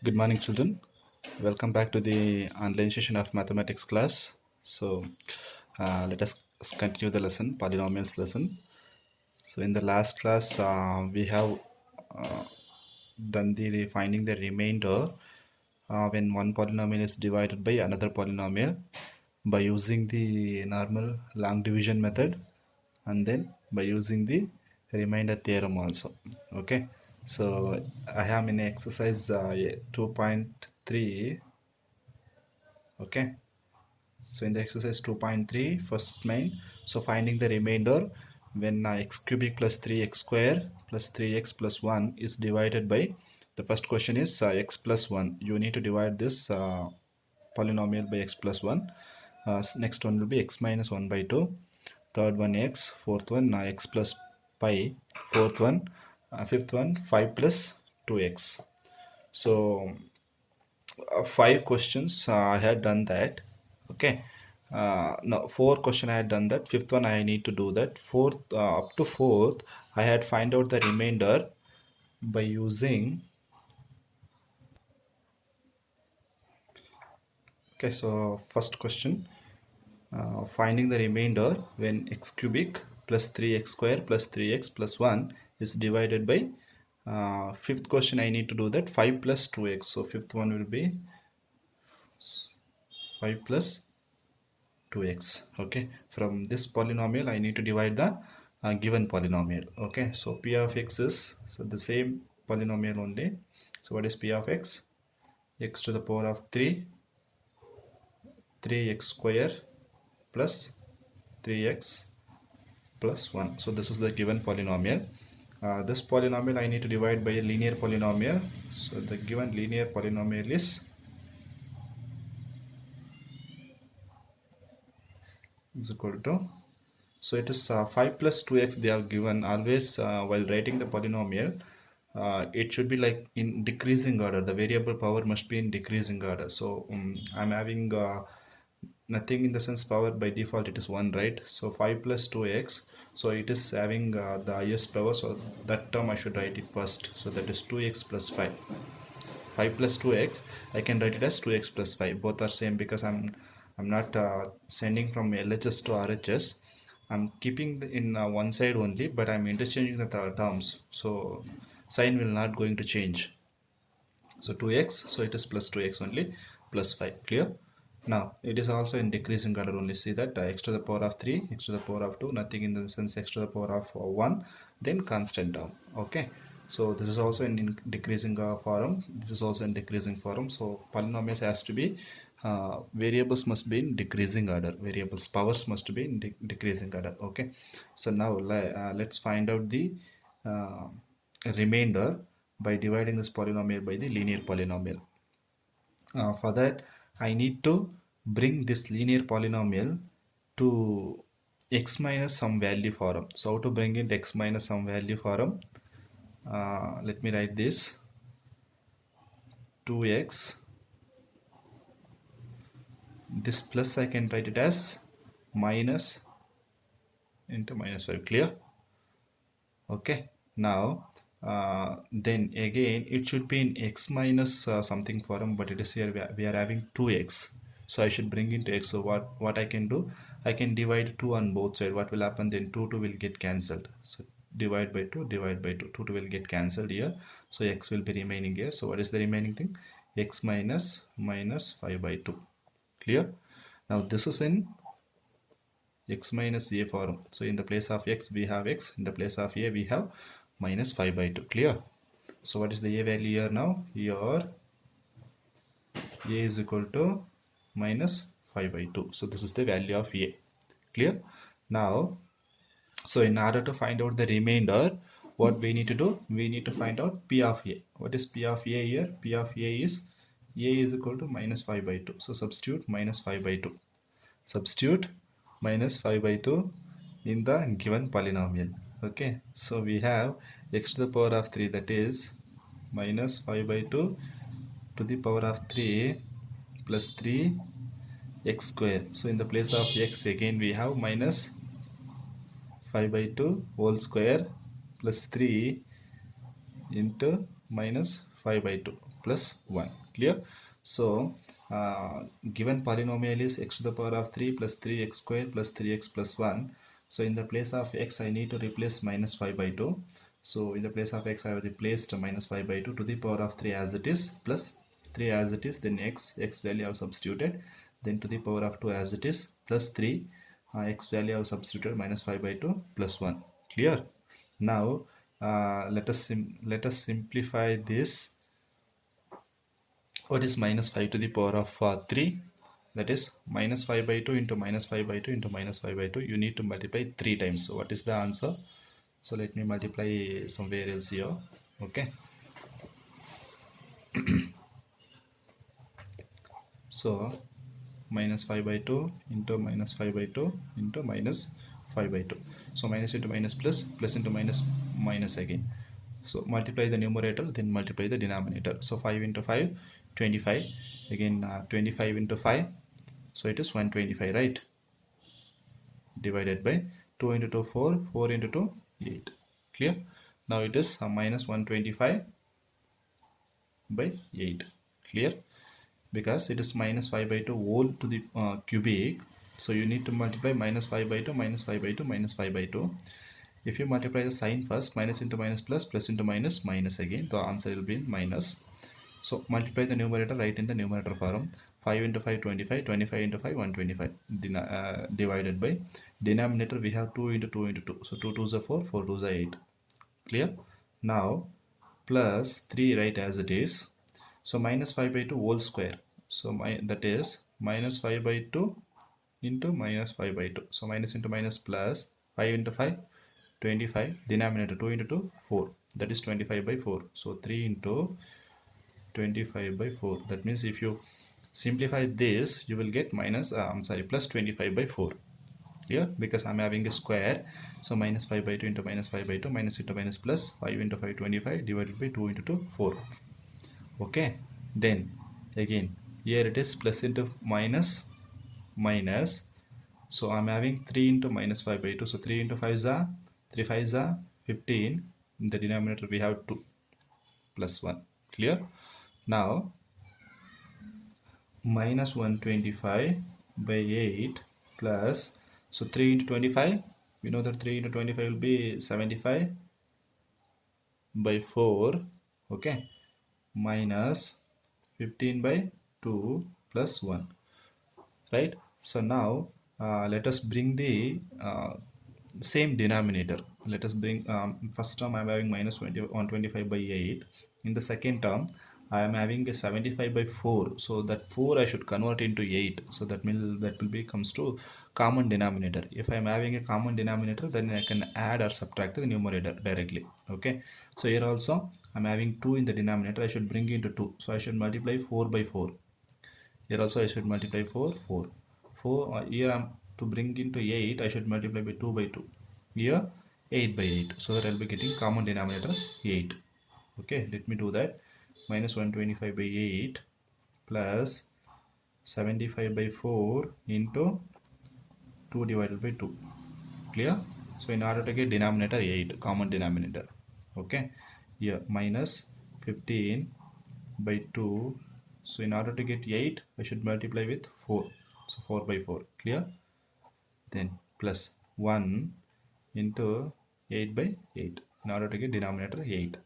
Good morning, children. Welcome back to the online session of mathematics class. Let us continue the lesson, polynomials lesson. So, in the last class, we have uh, done the finding the remainder when one polynomial is divided by another polynomial by using the normal long division method and then by using the remainder theorem also. Okay, so I am in exercise 2.3. Okay, so in the exercise 2.3 first main, so finding the remainder when x cubic plus 3x square plus 3x plus 1 is divided by, the first question is x plus 1. You need to divide this polynomial by x plus 1. Next one will be x minus 1 by 2, third one x, fourth one x plus pi, fourth one fifth one 5 plus 2x. So 5 questions I had done that. Okay, no, 4 question I had done that. Fifth one I need to do that. Fourth, up to fourth I had find out the remainder by using. Okay, so first question, finding the remainder when x cubic plus 3x square plus 3x plus 1 is divided by, fifth question I need to do that 5 plus 2x. So fifth one will be 5 plus 2x. Okay, from this polynomial I need to divide the given polynomial. Okay, so p of x is, so the same polynomial only. So what is p of x? X to the power of 3x square plus 3x plus 1. So this is the given polynomial. This polynomial I need to divide by a linear polynomial. So the given linear polynomial is equal to, so it is 5 plus 2x they are given. Always while writing the polynomial, it should be like in decreasing order. The variable power must be in decreasing order. So I'm having nothing in the sense power, by default it is 1, right? So 5 plus 2x, so it is having the highest power, so that term I should write it first. So that is 2x plus 5. 5 plus 2x I can write it as 2x plus 5. Both are same because I'm not sending from LHS to RHS. I'm keeping in one side only, but I'm interchanging the terms, so sign will not going to change. So 2x, so it is plus 2x only, plus 5. Clear? Now it is also in decreasing order only. See that x to the power of 3, x to the power of 2, nothing in the sense x to the power of 1, then constant term. Okay, so this is also in decreasing form, this is also in decreasing form. So polynomials has to be, variables must be in decreasing order, variables powers must be in decreasing order. Okay, so now let's find out the remainder by dividing this polynomial by the linear polynomial. For that I need to bring this linear polynomial to x minus some value form. So how to bring it x minus some value form? Let me write this 2x, this plus I can write it as minus into minus 5. Clear? Okay, now then again it should be in x minus something form, but it is here we are having 2x, so I should bring into x. So what I can do, I can divide 2 on both sides. What will happen then? 2 will get cancelled. So divide by 2, divide by 2, 2 will get cancelled here, so x will be remaining here. So what is the remaining thing? X minus 5 by 2. Clear? Now this is in x minus a form. So in the place of x we have x, in the place of a we have minus 5 by 2. Clear? So what is the a value here now? Here a is equal to minus 5 by 2. So this is the value of a. Clear? Now, so in order to find out the remainder, what we need to do? We need to find out p of a. What is p of a here? P of a is equal to minus 5 by 2. So substitute minus 5 by 2. Substitute minus 5 by 2 in the given polynomial. Okay, so we have x to the power of 3, that is minus 5 by 2 to the power of 3 plus 3 x square. So in the place of x again we have minus 5 by 2 whole square plus 3 into minus 5 by 2. plus 1. Clear? So given polynomial is x to the power of 3 plus 3x square plus 3x plus 1. So in the place of x I need to replace minus 5 by 2. So in the place of x I have replaced minus 5 by 2 to the power of 3 as it is plus 3 as it is, then x value I have substituted, then to the power of 2 as it is plus 3 x value I have substituted minus 5 by 2 plus 1. Clear? Now let us simplify this. What is minus 5 to the power of 3? That is minus 5 by 2 into minus 5 by 2 into minus 5 by 2. You need to multiply 3 times. So what is the answer? So let me multiply somewhere else here. Okay. So minus 5 by 2 into minus 5 by 2 into minus 5 by 2. So minus into minus plus, plus into minus, minus again. So multiply the numerator, then multiply the denominator. So 5 into 5, 25. Again 25 into 5. So it is 125, right? Divided by 2 into 2, 4. 4 into 2, 8. Clear? Now it is minus 125 by 8. Clear? Because it is minus 5 by 2 whole to the cubic. So you need to multiply minus 5 by 2, minus 5 by 2, minus 5 by 2. If you multiply the sign first, minus into minus plus, plus into minus, minus again, the answer will be minus. So multiply the numerator, write in the numerator form. 5 into 5, 25, 25 into 5, 125, divided by denominator we have 2 into 2 into 2. So 2 2s are 4, 4 2s are 8. Clear? Now plus 3 write as it is. So minus 5 by 2 whole square. So that is minus 5 by 2 into minus 5 by 2. So minus into minus plus 5 into 5, 25. Denominator 2 into 2, 4. That is 25 by 4. So 3 into 25 by 4. That means if you simplify this, you will get minus, plus 25 by 4. Clear? Because I'm having a square. So minus 5 by 2 into minus 5 by 2, minus into minus plus 5 into 5, 25 divided by 2 into 2, 4. Okay. Then again here it is plus into minus, minus. So I'm having 3 into minus 5 by 2. So 3 into 5 is 3 5 is 15. In the denominator we have 2 plus 1. Clear? Now minus 125 by 8 plus, so 3 into 25, we know that 3 into 25 will be 75 by 4. Okay, minus 15 by 2 plus 1, right? So now let us bring the same denominator. Let us bring first term I am having minus 125 by 8. In the second term I am having a 75 by 4. So that 4 I should convert into 8. So that will be comes to common denominator. If I am having a common denominator, then I can add or subtract the numerator directly. Okay. So here also I am having 2 in the denominator. I should bring into 2. So I should multiply 4 by 4. Here also I should multiply 4. Here I am to bring into 8. I should multiply by 2 by 2. Here 8 by 8. So that I will be getting common denominator 8. Okay. Let me do that. Minus 125 by 8 plus 75 by 4 into 2 divided by 2. Clear? So in order to get denominator 8, common denominator. Okay. Here minus 15 by 2. So in order to get 8, I should multiply with 4. So 4 by 4. Clear? Then plus 1 into 8 by 8 in order to get denominator 8.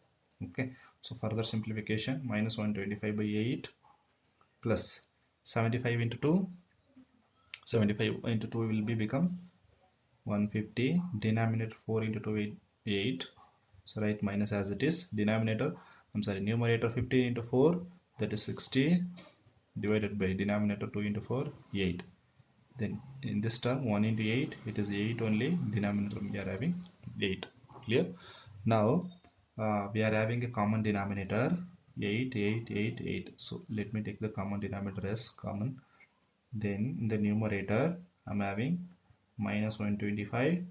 Okay. So further simplification, minus 125 by 8 plus 75 into 2. 75 into 2 will be become 150. Denominator 4 into 2, 8. So write minus as it is. Denominator, numerator 15 into 4, that is 60, divided by denominator 2 into 4, 8. Then in this term 1 into 8, it is 8 only. Denominator we are having 8. Clear? Now we are having a common denominator 8, 8, 8, 8. So let me take the common denominator as common. Then in the numerator I am having minus 125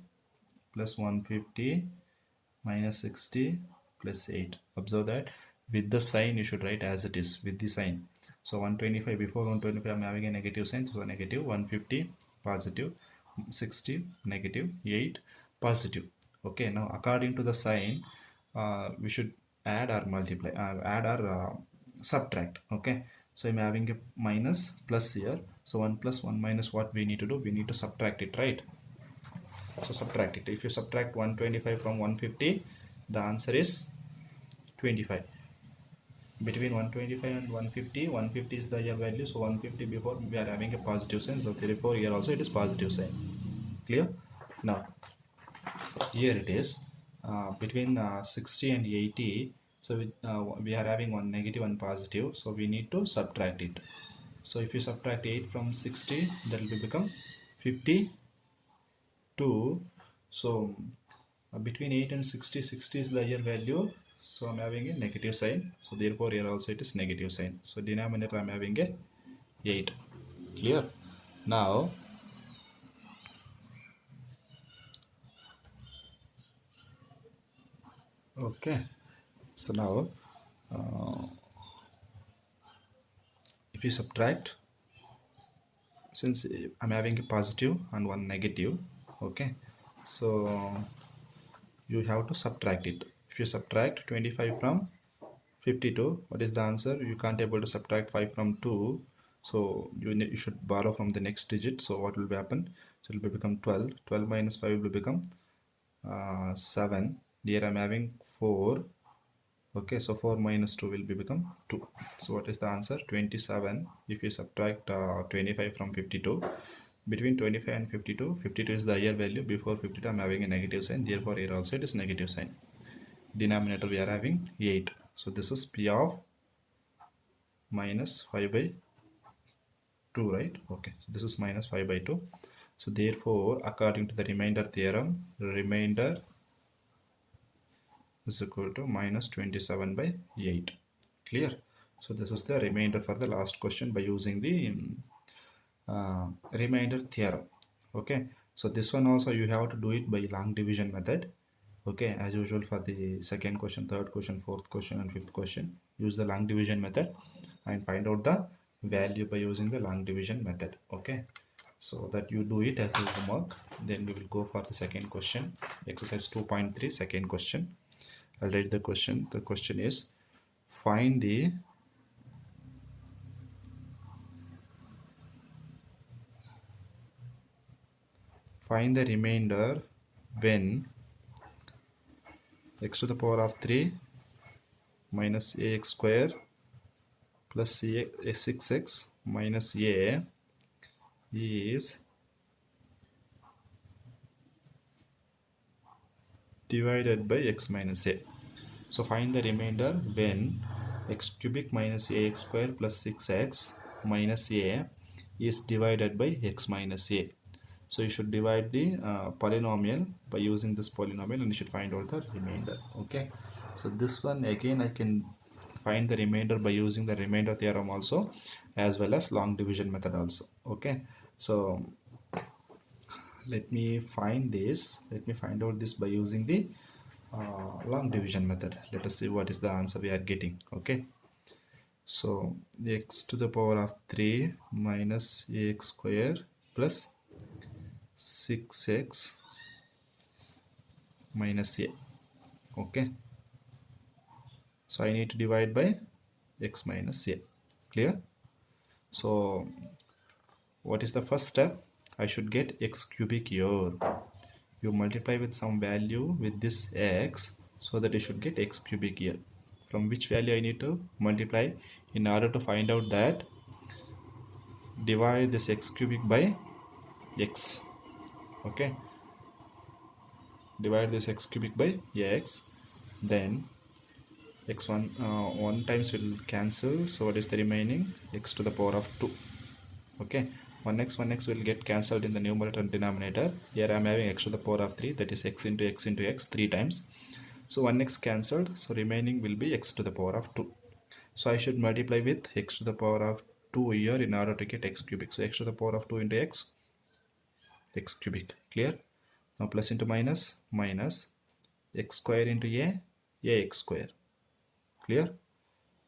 plus 150 minus 60 plus 8. Observe that with the sign you should write as it is with the sign. So 125, before 125 I am having a negative sign, so negative, 150 positive, 60 negative, 8 positive. Okay, now according to the sign we should add or multiply, add or subtract. Okay, so I'm having a minus plus here, so 1 plus 1 minus, what we need to do, we need to subtract it, right? So subtract it. If you subtract 125 from 150, the answer is 25. Between 125 and 150, 150 is the year value, so 150 before we are having a positive sign, so therefore here also it is positive sign. Clear? Now here it is, between 60 and 80, so we are having one negative, one positive, so we need to subtract it. So if you subtract 8 from 60, that will become 52. So between 8 and 60, 60 is the year value, so I'm having a negative sign, so therefore here also it is negative sign, so denominator I'm having a 8. Clear? Now okay, so now if you subtract, since I'm having a positive and one negative, okay, so you have to subtract it. If you subtract 25 from 52, what is the answer? You can't able to subtract 5 from 2, so you should borrow from the next digit. So what will happen? So it will become 12. 12 minus 5 will become 7. Here I'm having 4. Okay, so 4 minus 2 will become 2. So what is the answer? 27. If you subtract 25 from 52, between 25 and 52, 52 is the higher value. Before 52 I'm having a negative sign, therefore here also it is negative sign. Denominator we are having 8, so this is P of minus 5 by 2, right? Okay, so this is minus 5 by 2. So therefore according to the remainder theorem, remainder is equal to minus 27 by 8. Clear? So this is the remainder for the last question by using the remainder theorem. Okay, so this one also you have to do it by long division method. Okay, as usual for the second question, third question, fourth question and fifth question, use the long division method and find out the value by using the long division method. Okay, so that you do it as a homework. Then we will go for the second question, exercise 2.3, second question. I'll write the question. The question is, find the remainder when x to the power of 3 minus ax square plus 6x minus a is divided by x minus a. So find the remainder when x cubic minus ax square plus 6x minus a is divided by x minus a. So you should divide the polynomial by using this polynomial and you should find out the remainder. Okay, so this one again I can find the remainder by using the remainder theorem also, as well as long division method also. Okay, so let me find out this by using the long division method. Let us see what is the answer we are getting. Okay, so x to the power of 3 minus ax square plus 6x minus a. Okay, so I need to divide by x minus a. Clear? So what is the first step? I should get x cubic here. You multiply with some value with this x, so that you should get x cubic here. From which value I need to multiply in order to find out that? Divide this x cubic by x. Okay, divide this x cubic by x, then x1 1 times will cancel, so what is the remaining? X to the power of 2. Okay, 1x will get cancelled in the numerator and denominator. Here I am having x to the power of 3, that is x into x into x 3 times. So 1x cancelled, so remaining will be x to the power of 2. So I should multiply with x to the power of 2 here in order to get x cubic. So x to the power of 2 into x cubic. Clear? Now plus into minus, minus x square into ax square. Clear?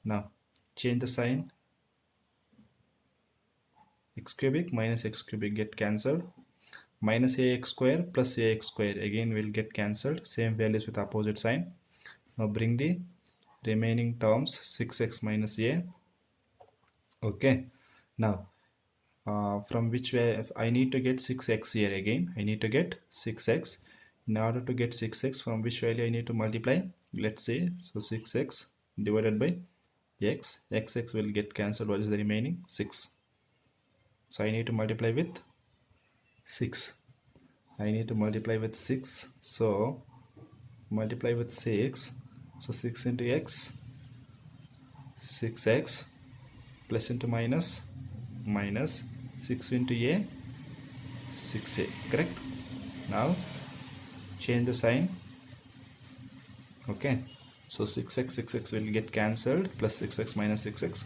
Now change the sign. X cubic minus x cubic get cancelled. Minus ax square plus ax square again will get cancelled. Same values with opposite sign. Now bring the remaining terms 6x minus a. Okay, now from which way I need to get 6x here again. I need to get 6x. In order to get 6x, from which value I need to multiply? Let's say, so 6x divided by x. X will get cancelled. What is the remaining? 6. So I need to multiply with 6. I need to multiply with 6. So multiply with 6. So 6 into x, 6x, plus into minus, minus 6 into a, 6a. Correct? Now change the sign. Okay, so 6x will get cancelled, plus 6x minus 6x,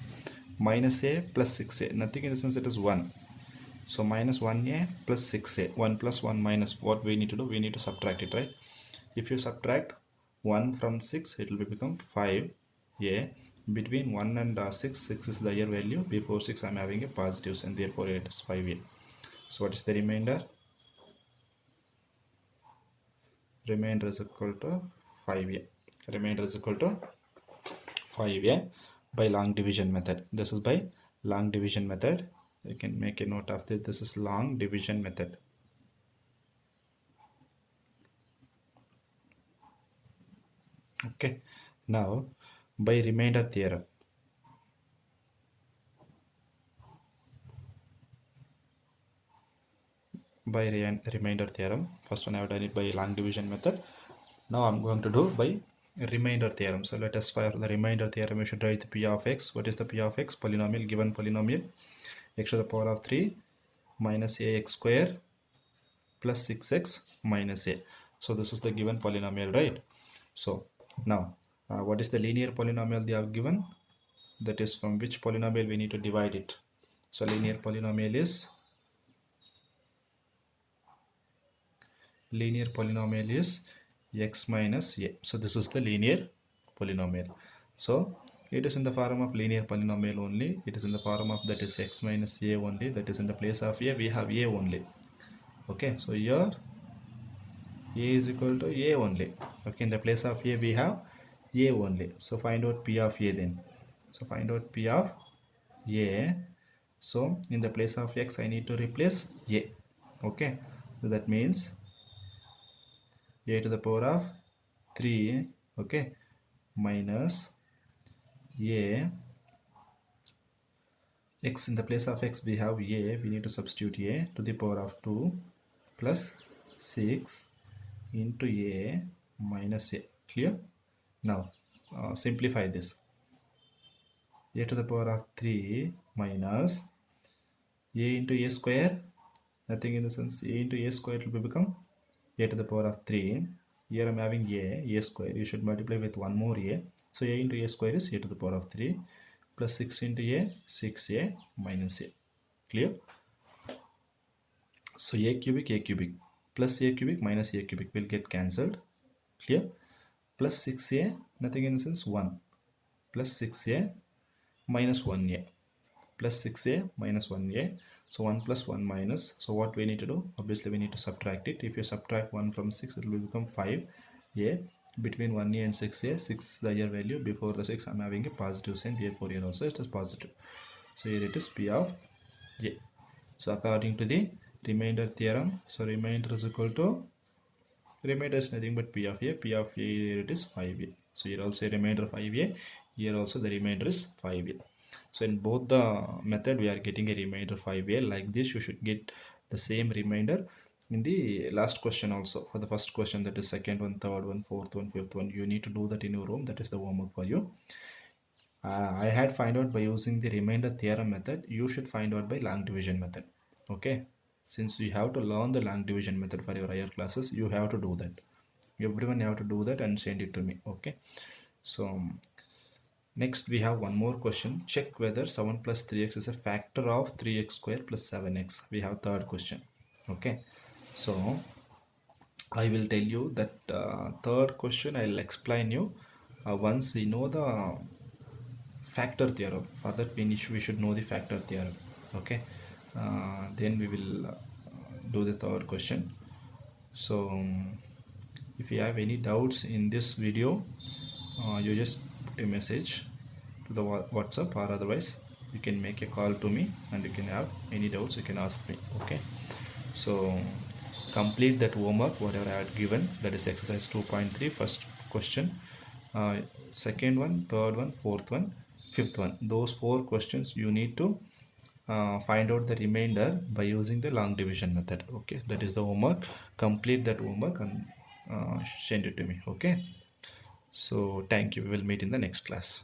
minus a plus 6a, nothing in the sense it is 1. So minus 1a plus 6a, 1 plus 1 minus, what we need to do? We need to subtract it, right? If you subtract 1 from 6, it will become 5a. Between 1 and 6, 6 is the higher value. Before 6, I am having a positive sign, therefore it is 5a. So what is the remainder? Remainder is equal to 5a. Remainder is equal to 5a by long division method. This is by long division method. You can make a note of this. This is long division method. Okay, now by remainder theorem. By remainder theorem. First one I have done it by long division method. Now I'm going to do by remainder theorem. So let us, for the remainder theorem, we should write the p of x. What is the p of x? Polynomial, given polynomial, x to the power of 3 minus ax square plus 6x minus a. So this is the given polynomial, right? So now what is the linear polynomial they have given? That is from which polynomial we need to divide it. So linear polynomial is x minus a. So this is the linear polynomial. So it is in the form of linear polynomial only. It is in the form of, that is x minus a only. That is in the place of a, we have a only. Okay, so here a is equal to a only. Okay, in the place of a we have a only. So find out p of a then. So find out p of a. So in the place of x I need to replace a. Okay, so that means a to the power of 3, okay, minus a, x, in the place of x we have a, we need to substitute a, to the power of 2 plus 6 into a minus a. Clear? Now simplify this. A to the power of 3 minus a into a square, nothing in the sense, a into a square will become a to the power of 3. Here I am having a square. You should multiply with one more a. So a into a square is a to the power of 3 plus 6 into a, 6a minus a. Clear? So a cubic plus a cubic minus a cubic will get cancelled. Clear? Plus 6a, nothing in the sense 1, plus 6a minus 1a, plus 6a minus 1a. So 1 plus 1 minus. So what we need to do? Obviously we need to subtract it. If you subtract 1 from 6, it will become 5a. Between 1a and 6a, 6 is the higher value. Before the 6 I am having a positive sign, therefore here also it is positive. So here it is p of a. So according to the remainder theorem, so remainder is equal to, remainder is nothing but p of a. P of a, here it is 5a. So here also a remainder 5a. Here also the remainder is 5a. So in both the method we are getting a remainder 5a. Like this you should get the same remainder in the last question also. For the first question, that is second one, third one, fourth one, fifth one, you need to do that in your room. That is the homework for you. I had find out by using the remainder theorem method. You should find out by long division method. Okay, since you have to learn the long division method for your higher classes, you have to do that. Everyone have to do that and send it to me. Okay, so next we have one more question. Check whether 7 plus 3x is a factor of 3x square plus 7x. We have third question. Okay, so I will tell you that third question I will explain you once we know the factor theorem. For that we should know the factor theorem. Okay, then we will do the third question. So if you have any doubts in this video, you just a message to the WhatsApp, or otherwise you can make a call to me, and you can have any doubts, you can ask me. Okay, so complete that homework whatever I had given, that is exercise 2.3 first question, second one, third one, fourth one, fifth one. Those 4 questions you need to find out the remainder by using the long division method. Okay, that is the homework. Complete that homework and send it to me. Okay, so thank you. We will meet in the next class.